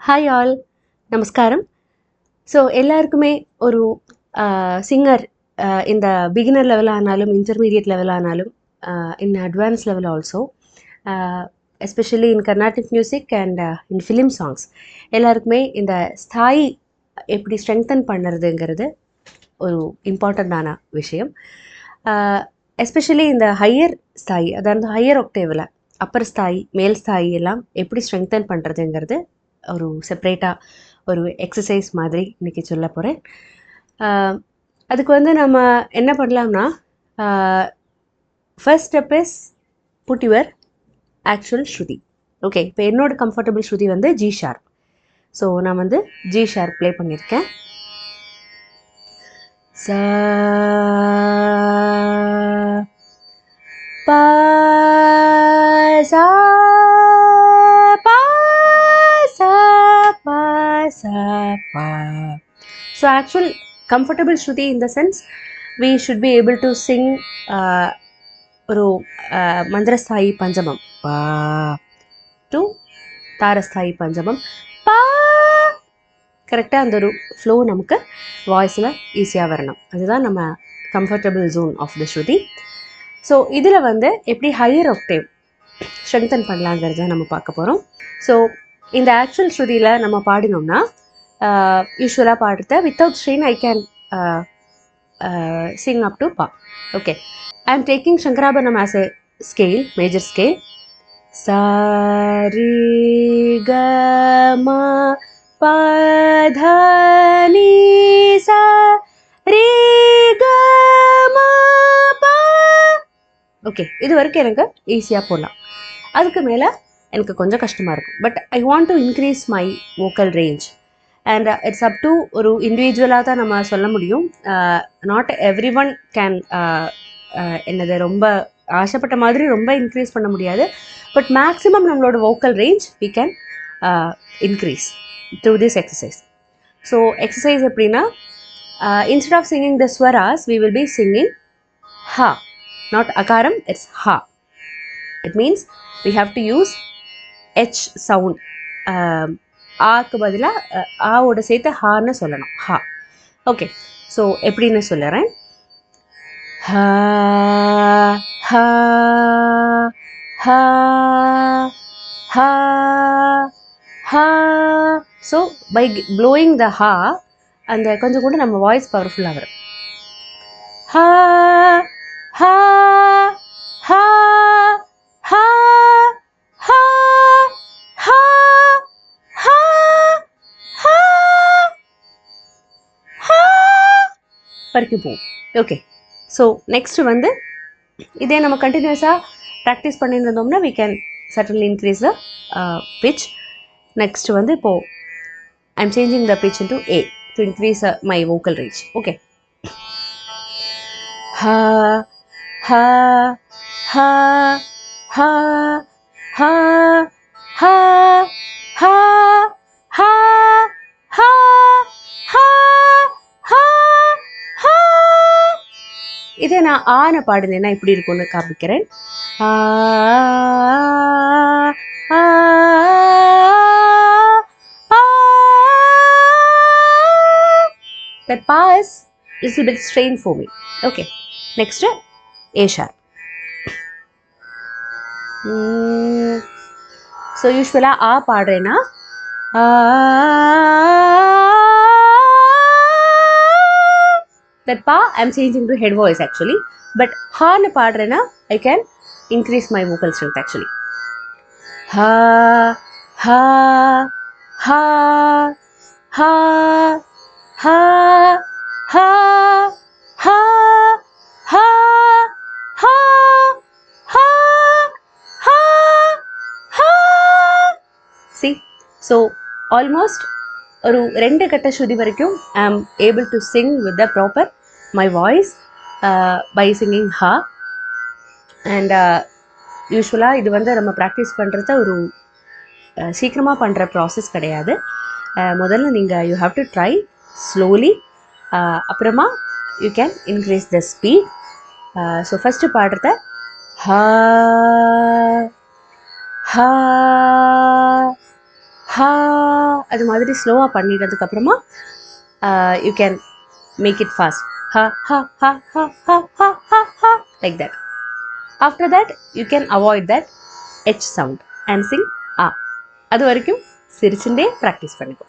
Hi all, நமஸ்காரம். So எல்லாருக்குமே ஒரு சிங்கர் இந்த பிகினர் லெவல் ஆனாலும் இன்டர்மீடியட் லெவல் ஆனாலும் in advance level also especially in Carnatic music and in film songs எல்லாருக்குமே இந்த ஸ்தாயி எப்படி ஸ்ட்ரெங்தன் பண்ணுறதுங்கிறது ஒரு இம்பார்ட்டண்ட்டான விஷயம். எஸ்பெஷலி இந்த ஹையர் ஸ்தாயி, அதாவது ஹையர் ஒக்டேவில் அப்பர் ஸ்தாயி மேல் ஸ்தாயி எல்லாம் எப்படி ஸ்ட்ரெங்தன் பண்ணுறதுங்கிறது ஒரு செப்ரேட்டாக ஒரு எக்ஸசைஸ் மாதிரி இன்றைக்கி சொல்ல போகிறேன். அதுக்கு வந்து நம்ம என்ன பண்ணலாம்னா, first step is put your actual shruti. Okay, இப்போ என்னோட கம்ஃபர்டபுள் ஸ்ருதி வந்து ஜி ஷார்ப். ஸோ நான் வந்து ஜி ஷார்ப் ப்ளே பண்ணியிருக்கேன். சா பா சா பா சா பா சா பா. So actual comfortable shruti in the sense we should be able to sing ஒரு மந்திரஸ்தாயி பஞ்சமம் பா டு தாரஸ்தாயி பஞ்சமம் பா, கரெக்டாக அந்த ஒரு ஃப்ளோ நமக்கு வாய்ஸில் ஈஸியாக வரணும். அதுதான் நம்ம comfortable zone of the shruti. So இதில் வந்து எப்படி ஹையர் ஆக்டேவ் ஸ்ட்ரெங்தன் பண்ணலாங்கிறத நம்ம பார்க்க போகிறோம். ஸோ இந்த ஆக்சுவல் ஸ்ருதியில் நம்ம பாடினோம்னா யூஸ்வலாக பாடுறத without strain I can sing up to pa. Okay, I am taking Shankarabharanam as a scale, major scale. Sa re ga ma pa dha ni sa re ga ma pa. Okay, இது வரைக்கும் எனக்கு ஈஸியாக போடலாம். அதுக்கு மேலே எனக்கு கொஞ்சம் கஷ்டமாக இருக்கும். But I want to increase my vocal range and it's up to ஒரு இண்டிவிஜுவலாக தான் நம்ம சொல்ல முடியும். நாட் எவ்ரி ஒன் கேன் என்னது ரொம்ப ஆசைப்பட்ட மாதிரி ரொம்ப இன்க்ரீஸ் பண்ண முடியாது. பட் மேக்ஸிமம் நம்மளோட vocal range we can increase through this exercise. So exercise எப்படின்னா, instead of singing the swaras we will be singing ஹா, நாட் அகாரம், இட்ஸ் ஹா. It means we have to use H sound. ஆக்கு பதிலாக ஆவோட சேர்த்து ஹான்னு சொல்லணும், ஹா. ஓகே, ஸோ எப்படின்னு சொல்லுறேன். ஹா ஹா ஹா ஹா ஹா. ஸோ பை ப்ளோயிங் த ஹா அந்த கொஞ்சம் கூட நம்ம வாய்ஸ் பவர்ஃபுல்லாக வரும். ஹா ஹா ஹா ஹா ஹா ஹா ஹா ஹா ஹா வரைக்கும் போகும். ஓகே, ஸோ நெக்ஸ்ட்டு வந்து இதே நம்ம கண்டினியூஸாக ப்ராக்டிஸ் பண்ணிட்டு இருந்தோம்னா we can certainly increase the pitch. Next வந்து இப்போது I am changing the pitch into A to increase my vocal range. Okay, ha ha ha ha ha ha ha ha ha ha ha ha. இதே நான் ஆன பாடுனேன்னா இப்படி இருக்கும்னு காமிக்கிறேன். That pa is little bit strained for me. Okay, next A sharp. So usually ah பாடுறேன்னா that pa I am changing to head voice actually, but ha nu paadrena I can increase my vocal strength actually. Ha ha ha ha ha ha ha ha ha ha ha ha. See, so almost ஒரு 2 கட்ட ஸ்ருதி வரைக்கும் I am able to sing with the proper my voice by singing ஹா. And யூஸ்வலாக இது வந்து நம்ம practice பண்ணுறத ஒரு சீக்கிரமாக பண்ணுற ப்ராசஸ் கிடையாது. முதல்ல நீங்கள் you have to try slowly, அப்புறமா you can increase the speed. So first பாடுறத ஹா ஹா ஹா அது மாதிரி ஸ்லோவாக பண்ணிட்டதுக்கப்புறமா you can make it fast. ஹ ஹ ஹ ஹ ஹ ஹ ஹ ஹ like that. After that you can avoid that H sound and sing ஆ. அது வரைக்கும் சிரிச்சுட்டே ப்ராக்டிஸ் பண்ணிக்கோ.